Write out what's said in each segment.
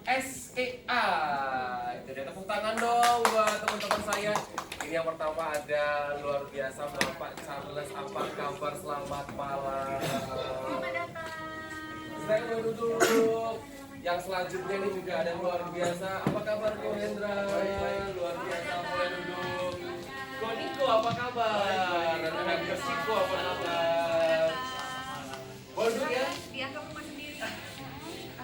SEA. Itu dia, tepuk tangan dong buat teman-teman saya. Ini yang pertama ada luar biasa Bapak Charles, apa kabar? Selamat malam. Selamat datang. Saya mau duduk. Yang selanjutnya ini juga ada yang luar biasa. Apa kabar Ko Hendra? Luar biasa, boleh duduk. Ko Niko, apa kabar? Dan ada Gesiko, apa kabar? Boleh duduk ya? Dia ke rumah sendiri.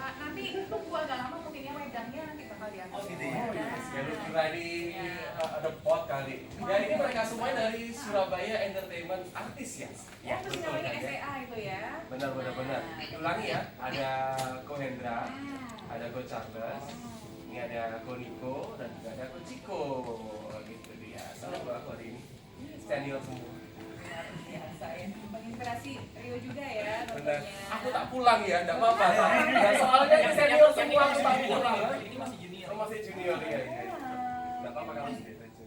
Nanti tunggu agak lama mungkinnya wedangnya nanti bakal diangkat. Oh gitu ya? Ya lu kira ini ada pot kali. Ya ini mereka semuanya dari Surabaya Entertainment Artis ya? Ya, terus namanya SEA itu ya. Benar. Ulangi ya, ada Ko Hendra, ada Ko Charles, ini ada Ko Niko, dan juga ada Ko Ciko. Gitu dia. Senang banget hari ini. Senior semua. Biasa ya. Menginspirasi Rio juga ya Benar. tentunya. Aku tak pulang ya, enggak apa-apa. Ya, soalnya ini senior semua, aku tak pulang. Ini masih junior. Oh, masih junior ya. Enggak apa-apa kalau sedikit aja.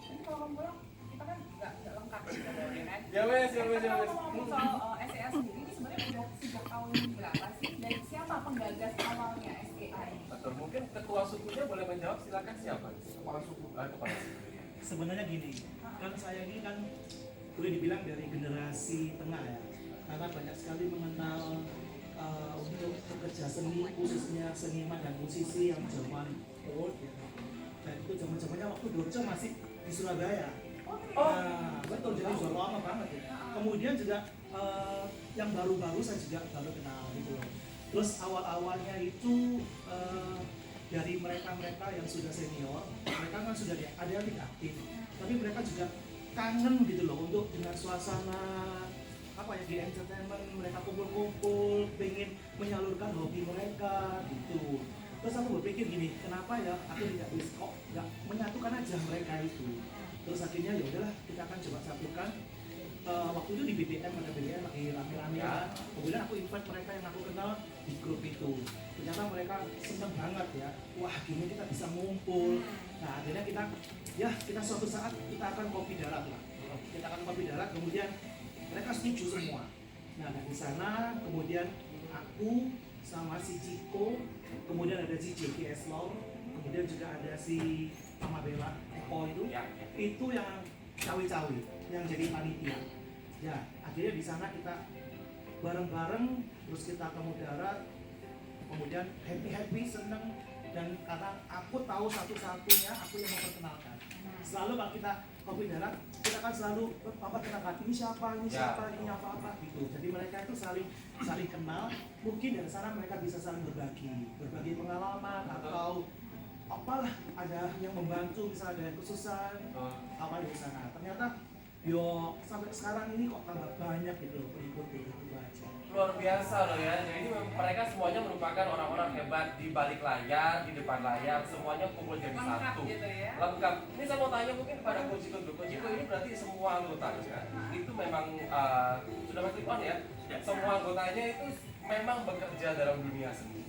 Ini kalau kamu pulang kita kan nggak lengkap gitu ya kan. Ya wes. Ngomong soal SEA sendiri ini sebenarnya udah sejak tahun berapa sih? Dan siapa penggagas awalnya SEA ini? Betul, mungkin ketua sukunya boleh menjawab, silakan siapa? Kepala suku. Kepala suku. Sebenarnya gini, kan saya ini kan boleh dibilang dari generasi tengah ya, karena banyak sekali mengenal untuk pekerja seni, khususnya seniman dan musisi yang zaman old ya. Dan itu zaman-zamannya waktu Dorce masih di Surabaya. Nah, betul, jadi sudah lama banget ya. Kemudian juga yang baru-baru saya juga baru kenal gitu loh. Terus awal-awalnya itu dari mereka-mereka yang sudah senior, mereka kan sudah ada yang tidak aktif, tapi mereka juga kangen gitu loh untuk dengan suasana apa ya di entertainment, mereka kumpul-kumpul, pengen menyalurkan hobi mereka gitu. Terus aku berpikir gini, kenapa ya aku tidak bisa kok nggak menyatukan aja mereka itu. Terus akhirnya ya udahlah kita akan coba satukan. Waktu itu di BBM ada BBM lagi rame-rame kan. Kemudian aku invite mereka yang aku kenal di grup itu. Ternyata mereka seneng banget ya. Wah gini kita bisa ngumpul. Nah akhirnya kita suatu saat kita akan kopi darat lah. Kita akan kopi darat. Kemudian mereka setuju semua. Nah dari sana kemudian aku sama si Ciko, kemudian ada si Jeki Eslong, kemudian juga ada si Amabella Eko itu yang cawe-cawe yang jadi panitia. Ya, akhirnya di sana kita bareng-bareng, terus kita ke darat, kemudian happy, seneng, dan karena aku tahu satu-satunya aku yang memperkenalkan. Selalu kalau kita kopi darat, kita kan selalu memperkenalkan ini siapa, ini apa gitu. Jadi mereka itu saling kenal. Mungkin dari sana mereka bisa saling berbagi pengalaman atau apalah, ada yang membantu, misalnya ada yang kesusahan apa dari sana. Ternyata sampai sekarang ini kok tambah banyak gitu loh pengikutnya, itu aja. Luar biasa loh ya. Jadi mereka semuanya merupakan orang-orang hebat di balik layar, di depan layar, semuanya kumpul jadi satu. Gitu ya. Lengkap. Ini saya mau tanya mungkin pada Kojiko ini berarti semua anggotanya itu memang sudah pasti on ya. Semua anggotanya itu memang bekerja dalam dunia seni.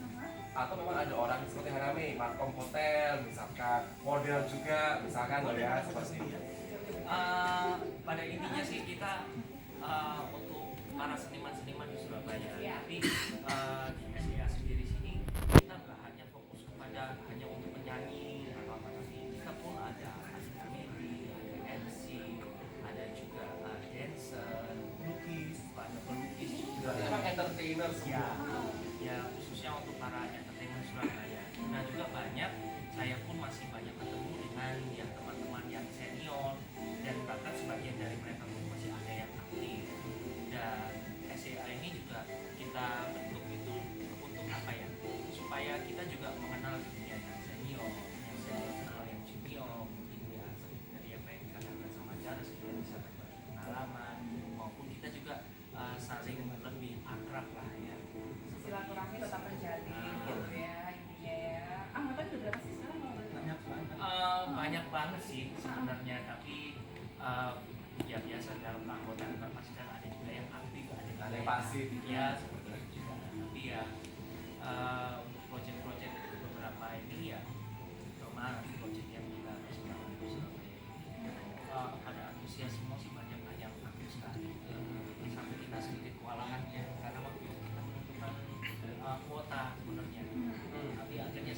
Atau memang ada orang seperti Harame, Markom Hotel, misalkan model juga, misalkan loh ya, seperti itu. Pada intinya sih kita untuk para seniman-seniman di Surabaya, tapi di SEA sendiri sini kita nggak hanya fokus kepada hanya untuk penyanyi atau apa, tapi kita pun ada komedi, ada MC, ada juga dancer, ada pelukis juga. Berarti memang entertainer semua. Ya khususnya untuk para entertainment Surabaya. Nah juga banyak, saya pun masih banyak ketemu dengan yang teman-teman yang senior, dan bahkan sebagian dari mereka pun masih ada yang aktif. Dan SEA ini juga kita bentuk itu untuk apa ya, supaya kita juga mengenal dunia yang senior kenal yang junior, mungkin ya dari apa yang dikatakan sama Charles, kita bisa berbagi pengalaman, maupun kita juga saling lebih akrab lah ya. Silaturahmi tetap terjadi gitu ya intinya ya. Anggotanya udah berapa sih sekarang? Banyak banget sih sebenarnya, tapi ya biasa dalam anggota kan pasti kan ada juga yang aktif, ada yang pasif. Ya seperti itu juga. Tapi ya untuk proyek-proyek beberapa ini ya terutama proyek yang kita sekarang di Surabaya pada antusias semua sih banyak aktif sekali. Sampai kita sedikit kewalahan ya, karena waktu itu kita menentukan kuota sebenarnya, tapi akhirnya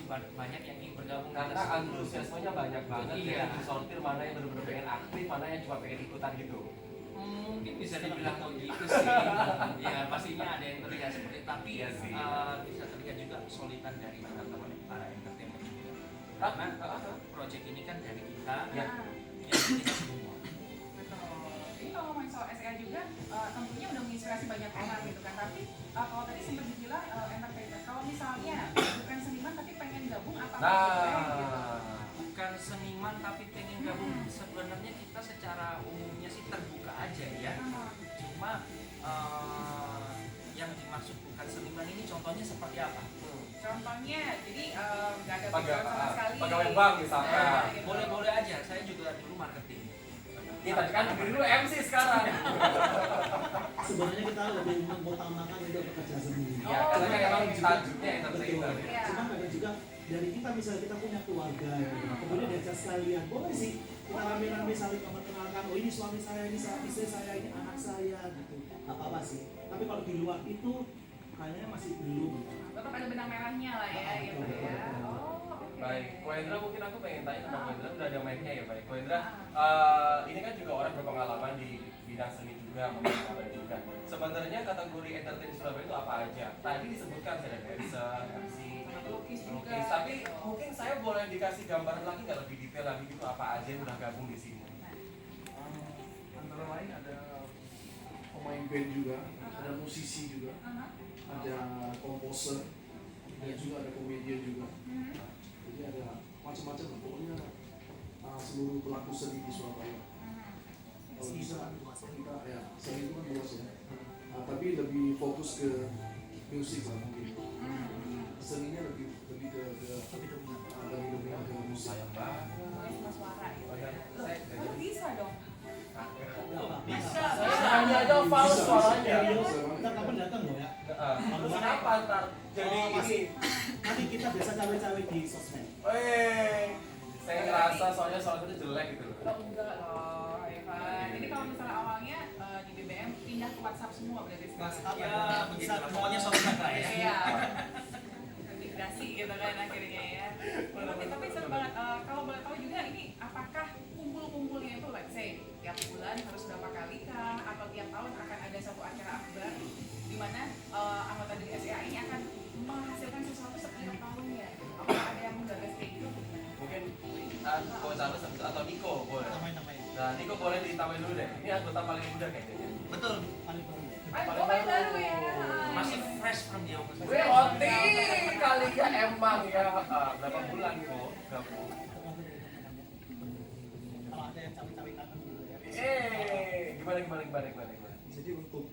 banyak yang ingin bergabung Karena dengan seni. antusiasmenya banyak banget, Iya. ya disortir mana yang benar-benar pengen aktif, mana yang cuma pengen ikutan gitu. Mungkin bisa dibilang begitu sih. Ya pastinya ada yang terlihat seperti itu, tapi Iya sih. bisa terlihat juga kesulitan dari teman-teman para entertainment juga. Karena project ini kan dari kita Ya. yang kita semua. Betul. Jadi kalau ngomongin soal SEA juga, tentunya udah menginspirasi banyak orang gitu kan. Tapi kalau tadi sempat dibilang entertainer, kalau misalnya bukan seniman tapi pengen gabung apa gitu? Nah, Bukan seniman tapi pengen gabung, sebenarnya kita secara umumnya sih terbuka aja ya. Cuma yang dimaksud bukan seniman ini contohnya seperti apa? Contohnya, jadi nggak ada background sama sekali. pegawai bank misalkan. Nah, gitu. Boleh-boleh aja, saya juga dulu marketing. Ini tadi kan dulu MC sekarang. Sebenarnya kita lebih mengutamakan untuk pekerja seni. Ya, karena kan emang tajuknya entertainer. Betul. Iya. Cuma kadang juga dari kita misalnya kita punya keluarga, ya, kemudian diajak sekalian, boleh sih kita rame-rame saling memperkenalkan, oh ini suami saya, ini istri saya, ini anak saya, gitu. Apa-apa sih. Tapi kalau di luar itu kayaknya masih belum. Tetap ada benang merahnya lah ya, gitu ya. Oh, oke. Baik, Ko Hendra mungkin aku pengen tanya tentang Ko Hendra, udah ada mic-nya ya baik. Ko Hendra, ini kan juga orang berpengalaman di bidang seni juga, pengalaman juga. Sebenarnya kategori entertain Surabaya itu apa aja? Tadi disebutkan ada dancer, MC, Lukis juga. lukis. Tapi gitu. mungkin saya boleh dikasih gambaran lagi nggak lebih detail lagi gitu apa aja yang udah gabung di sini? Antara lain ada pemain band juga, ada musisi juga, ada komposer, dan juga ada komedian juga. Jadi ada macam-macam lah, pokoknya seluruh pelaku seni di Surabaya. Kalau bisa kita ya seni itu kan luas ya. Tapi lebih fokus ke musik lah mungkin. Seninya lebih dominan ke musik. Sayang banget. Mulai sama suara gitu. Saya nggak Loh, jadi. bisa dong. Bisa. Nyanyi aja fals suaranya. Kita kapan datang loh ya? Terus kenapa ntar jadi Oh, ini? masih. Nanti kita biasa cawe-cawe di sosmed. Saya ngerasa soalnya soal itu jelek gitu loh. Oh, enggak loh, ya kan. Jadi kalau misalnya awalnya di BBM pindah ke WhatsApp semua berarti sekarang. Ya begitu lah, pokoknya sosmed lah ya. Iya. Migrasi gitu kan akhirnya ya. Tapi seru banget. Kalau boleh tahu juga ini apakah kumpul-kumpulnya itu let's say tiap bulan harus berapa kali kah atau tiap tahun akan ada satu acara akbar di mana anggota dari SEA ini akan menghasilkan sesuatu setiap tahunnya. Apakah ada yang menggagas kayak gitu? Mungkin Ko Charles atau Niko boleh. Namanya. Nah, Niko boleh ditambahin dulu deh. Ini anggota paling muda kayaknya. Betul. Paling baru. Oh, paling baru ya. Masih fresh from the office. Gue OT kali ya emang ya. Berapa bulan kok gabung? Kalau ada yang cawe-cawe kangen gitu ya. Gimana? Jadi untuk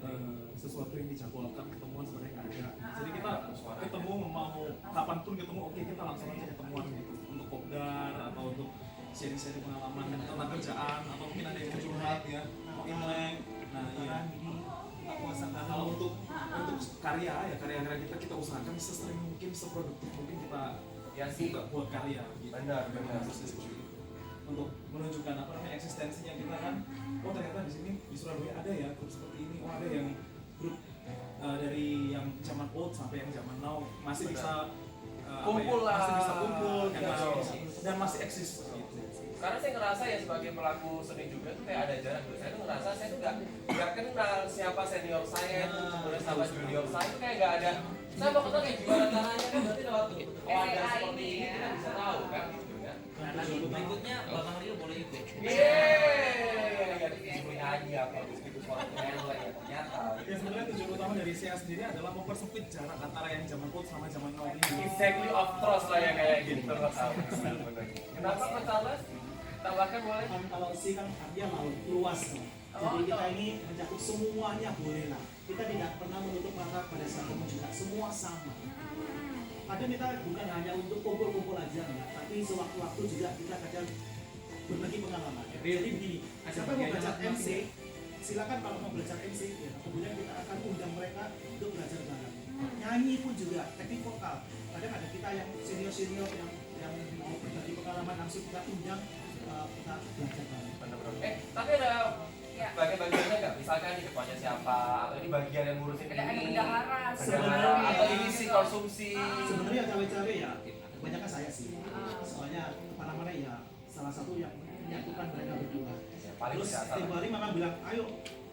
sesuatu yang dijadwalkan ketemuan sebenarnya nggak ada. Jadi kita ketemu mau kapanpun ketemu, oke kita langsung aja ketemuan gitu untuk kopdar atau untuk sharing-sharing pengalaman tentang kerjaan atau mungkin ada yang mau curhat ya, mau imlek. Nah iya. Nah kalau untuk karya ya karya-karya kita usahakan sesering mungkin, seproduktif mungkin kita Ya sih. buka buat karya. Gitu. Benar. Untuk menunjukkan apa namanya eksistensinya kita kan, oh ternyata di sini di Surabaya ada ya grup seperti ini, oh ada yang grup dari yang zaman old sampai yang zaman now masih bisa Kumpul lah. masih bisa kumpul Ya, dan masih eksis seperti itu. Karena saya ngerasa ya sebagai pelaku seni juga tuh kayak ada jarak gitu. Saya tuh ngerasa saya tuh nggak kenal siapa senior saya, kemudian sama junior saya tuh kayak nggak ada. Saya mau kenal kayak gimana caranya kan berarti lewat wadah seperti ini kita bisa tahu kan gitu kan. Nah nanti berikutnya Babang Rio boleh ikut. Punya aja apa gitu suara melek ya ternyata. Ya sebenarnya tujuan utama dari SEA sendiri adalah mempersempit jarak antara yang zaman old sama zaman now ini. Exactly of trust lah ya kayak gitu. Kenapa Mas Charles? Tambahkan boleh? Kalau sih kan artinya mau luas kan. Jadi kita ini mencakup semuanya boleh lah. Kita tidak pernah menutup mata pada satu juga. Semua sama. Kadang kita bukan hanya untuk kumpul-kumpul aja enggak, tapi sewaktu-waktu juga kita kadang berbagi pengalaman. Jadi begini, siapa mau belajar MC, silakan kalau mau belajar MC, ya, kemudian kita akan undang mereka untuk belajar bareng. Nyanyi pun juga, teknik vokal. Kadang ada kita yang senior-senior yang mau berbagi pengalaman langsung kita undang, kita belajar bareng. Tapi ada Ya. bagian-bagiannya nggak? Misalkan ini ketuanya siapa, atau ini bagian yang ngurusin Ada ini, bendahara, bendahara, atau ini si konsumsi. Sebenarnya cawe-cawe ya kebanyakan saya sih. Soalnya mana-mana ya salah satu yang menyatukan mereka berdua. Ya, paling Terus tidak tiap salah. hari mama bilang, ayo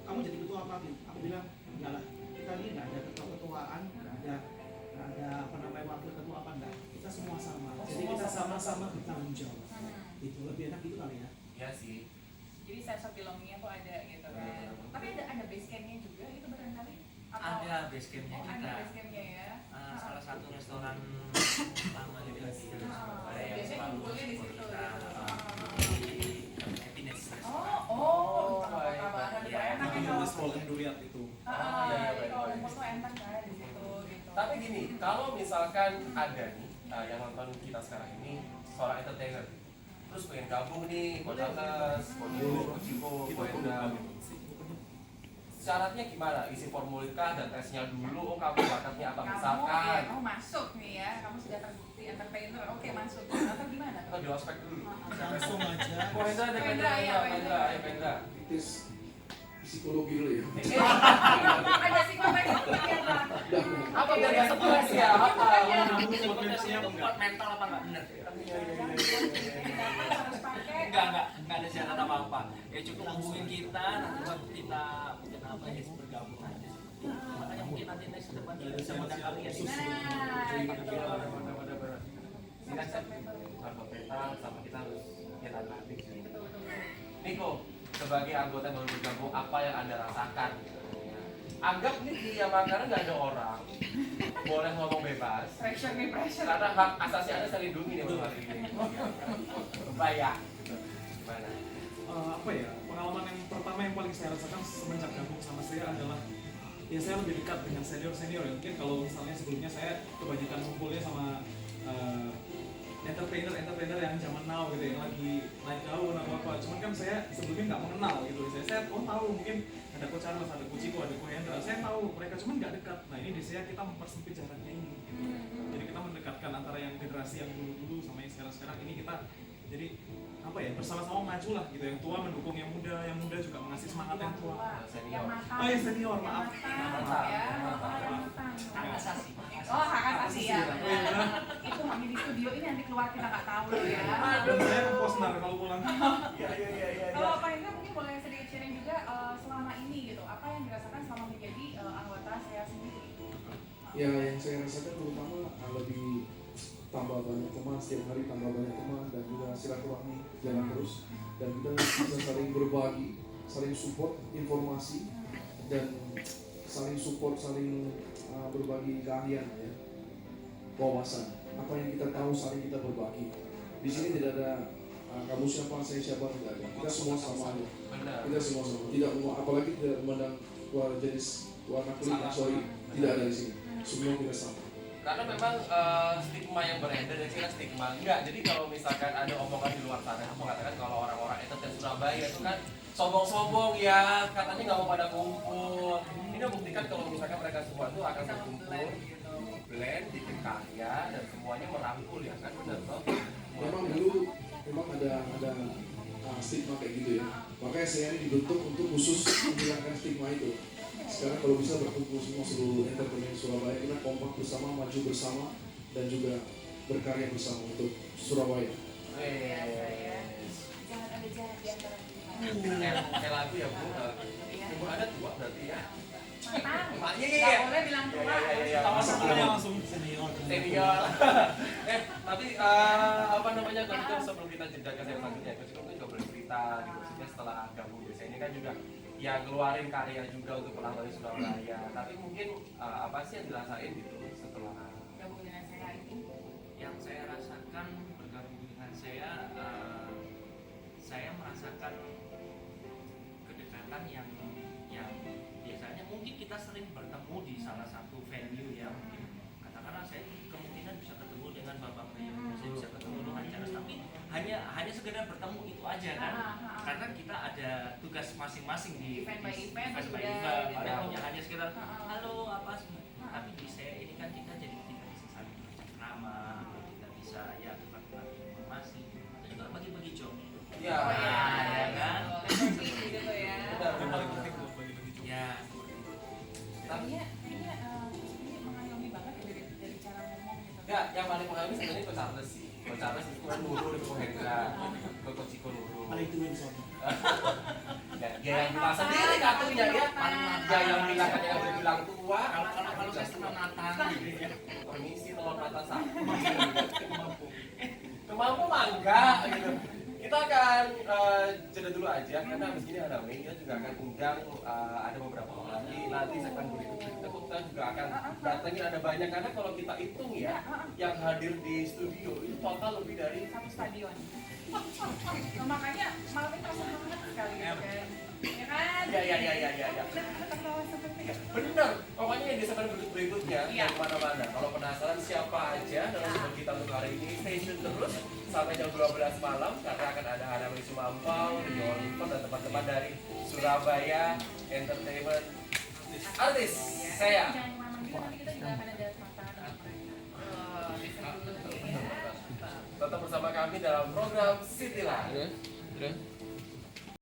kamu jadi ketua apa? Aku bilang, enggak lah, kita ini nggak ada ketua-ketuaan, nggak ada apa namanya wakil ketua apa enggak. Kita semua sama. Jadi kita sama-sama bertanggung jawab. Itu lebih enak gitu kali ya. Iya sih. Jadi sense of belonging-nya tuh ada gitu kan. Tapi ada base camp-nya juga itu barangkali? Ada base campnya Oh, kita. ada base camp-nya ya. Salah satu restoran lama juga di Surabaya yang Biasanya selalu kumpulnya di situ. kita gitu. di Happiness Oh, tambahan Iya. enak Itu ya. Paul Enduriat itu. Kalau rumput tuh enak kan di situ gitu. Tapi gini, kalau misalkan ada nih yang nonton kita sekarang ini seorang entertainer, terus pengen gabung nih, Coach Charles, Coach Yu, Coach Chico, Kita Coach perlu Endang. gitu. Syaratnya gimana? Isi formulir kah dan tesnya dulu? Oh, kamu bakatnya apa Kamu, ya, misalkan? kamu masuk nih ya, kamu sudah terbukti entertainer, oke masuk. Atau gimana Atau tuh? di ospek dulu? Langsung aja. Oh, Hendra ada Hendra, ya, Hendra, ayo Hendra. Tes psikologi dulu ya. Ada psikoteknik ya Pak. Apa dari stres ya? Apa? Psikotesnya buat mental apa nggak bener? Harus pakai. Enggak ada syarat apa-apa. Ya cukup hubungin kita, nanti baru kita mungkin apa ya bergabung aja. Makanya mungkin nanti next depan kita bisa mengundang kalian. Nah, gitu. Ini kan sama peta, sama kita harus kita nanti. Betul. Niko, sebagai anggota yang baru bergabung, apa yang Anda rasakan? Anggap nih di Manggarai nggak ada orang, boleh ngomong bebas. Pressure nih, pressure. Karena hak asasi Anda saya lindungi nih malam hari ini. Bayar. Gimana? Apa ya, pengalaman yang pertama yang paling saya rasakan semenjak gabung sama saya adalah ya saya lebih dekat dengan senior ya. Mungkin kalau misalnya sebelumnya saya kebanyakan ngumpulnya sama entertainer yang zaman now gitu yang lagi naik daun atau apa. Cuman kan saya sebelumnya nggak mengenal gitu. Saya tahu mungkin ada Coach Charles, ada Coach Chico, ada Coach Hendra. Saya tahu mereka cuman nggak dekat. Nah ini di saya kita mempersempit jaraknya ini. Gitu. Jadi kita mendekatkan antara yang generasi yang dulu sama yang sekarang ini kita jadi apa ya bersama-sama maju lah gitu. Yang tua mendukung yang muda juga mengasih semangat yang tua. Yang matang. Oh ya senior maaf. Yang matang, ya. Yang matang. Hak asasi. Oh, hak asasi ya. Itu hanya di studio ini nanti keluar kita nggak tahu loh ya. Dan saya komposnar kalau pulang. Kalau Pak Hendra mungkin boleh sedikit sharing juga selama ini gitu, apa yang dirasakan selama menjadi anggota saya sendiri? Ya yang saya rasakan terutama lebih tambah banyak teman, setiap hari tambah banyak teman dan juga silaturahmi jalan terus dan kita bisa saling berbagi, saling support informasi dan saling support, saling berbagi keahlian ya, wawasan. Apa yang kita tahu saling kita berbagi. Di sini tidak ada kamu siapa, saya siapa, tidak ada. Kita semua sama aja. Benar. Kita semua sama. Tidak apalagi tidak memandang jenis warna kulit, sorry, tidak ada di sini. Semua kita sama. Karena memang stigma yang beredar ya sih kan stigma enggak. Jadi kalau misalkan ada omongan di luar sana mengatakan kalau orang-orang entertain Surabaya itu kan sombong-sombong ya, katanya nggak mau pada kumpul. Ini membuktikan kalau misalkan mereka semua itu akan Bisa berkumpul, memblend gitu. blend, bikin karya dan semuanya merangkul ya kan benar toh. Memang dulu memang ada stigma kayak gitu ya. Makanya saya ini dibentuk untuk khusus menghilangkan stigma itu. Sekarang kalau bisa berkumpul semua seluruh entertainment Surabaya, kita kompak bersama, maju bersama dan juga berkarya bersama untuk Surabaya. Biasa ya. Jangan ada jarak di antara kita. Kayak lagu ya Bu. Iya. Ibu ada tua berarti ya. Matang. Iya. Nggak boleh bilang tua. Iya. Sama-sama langsung senior. Senior. Tapi apa namanya kalau itu sebelum kita jeda ke yang selanjutnya, Coach Iko juga boleh cerita gitu. Maksudnya setelah gabung biasa ini kan juga ya ngeluarin karya juga untuk pulang dari Surabaya. Tapi mungkin apa sih yang dirasain gitu setelah Gabung dengan saya hari ini. Yang saya rasakan bergabung dengan saya merasakan kedekatan yang biasanya mungkin kita sering bertemu di salah satu venue ya mungkin katakanlah saya kemungkinan bisa ketemu dengan Babang Rio, saya bisa ketemu dengan Charles, tapi hanya sekedar bertemu itu aja kan, karena kita ada tugas masing-masing di Event by event by sudah, event, gitu. ada hanya sekedar halo apa tapi di saya ini kan kita jadi kita bisa saling bercengkrama, kita bisa ya tukar-tukar informasi, atau juga bagi-bagi job. ya, Oh ya, ya kan? Level tinggi gitu ya. benar Enggak, yang paling mengalami sebenarnya Coach Charles sih. Coach Charles itu kan Nurul, itu Hendra, Coach Iko Nurul. paling tua di sana. Ya, dia yang bilang sendiri kartunya ya. Dia yang bilang kan yang bilang tua. Kalau saya setengah matang gitu ya. Permisi telur mata satu. Kemampu mangga gitu. Kita akan jeda dulu aja karena abis ini ada Mei, kita juga akan undang ada beberapa orang nanti segmen berikutnya kita juga akan datengin ada banyak karena kalau kita hitung ya yang hadir di studio itu total lebih dari Satu stadion. Nah, makanya malam ini terasa hangat sekali gitu kan. Ya kan? ya. Tertawa seperti Bener, pokoknya yang di segmen berikutnya Iya. dari mana-mana. Kalau penasaran siapa aja dalam segmen kita untuk hari ini, stay tune terus sampai jam 12 malam karena akan ada Hana Mei Sumampau, Rio Oliver dan teman-teman dari Surabaya Entertainment Artis. Saya. Jangan kemana-mana juga, nanti kita juga akan ada mata dengan mereka. Tetap bersama kami dalam program City Life.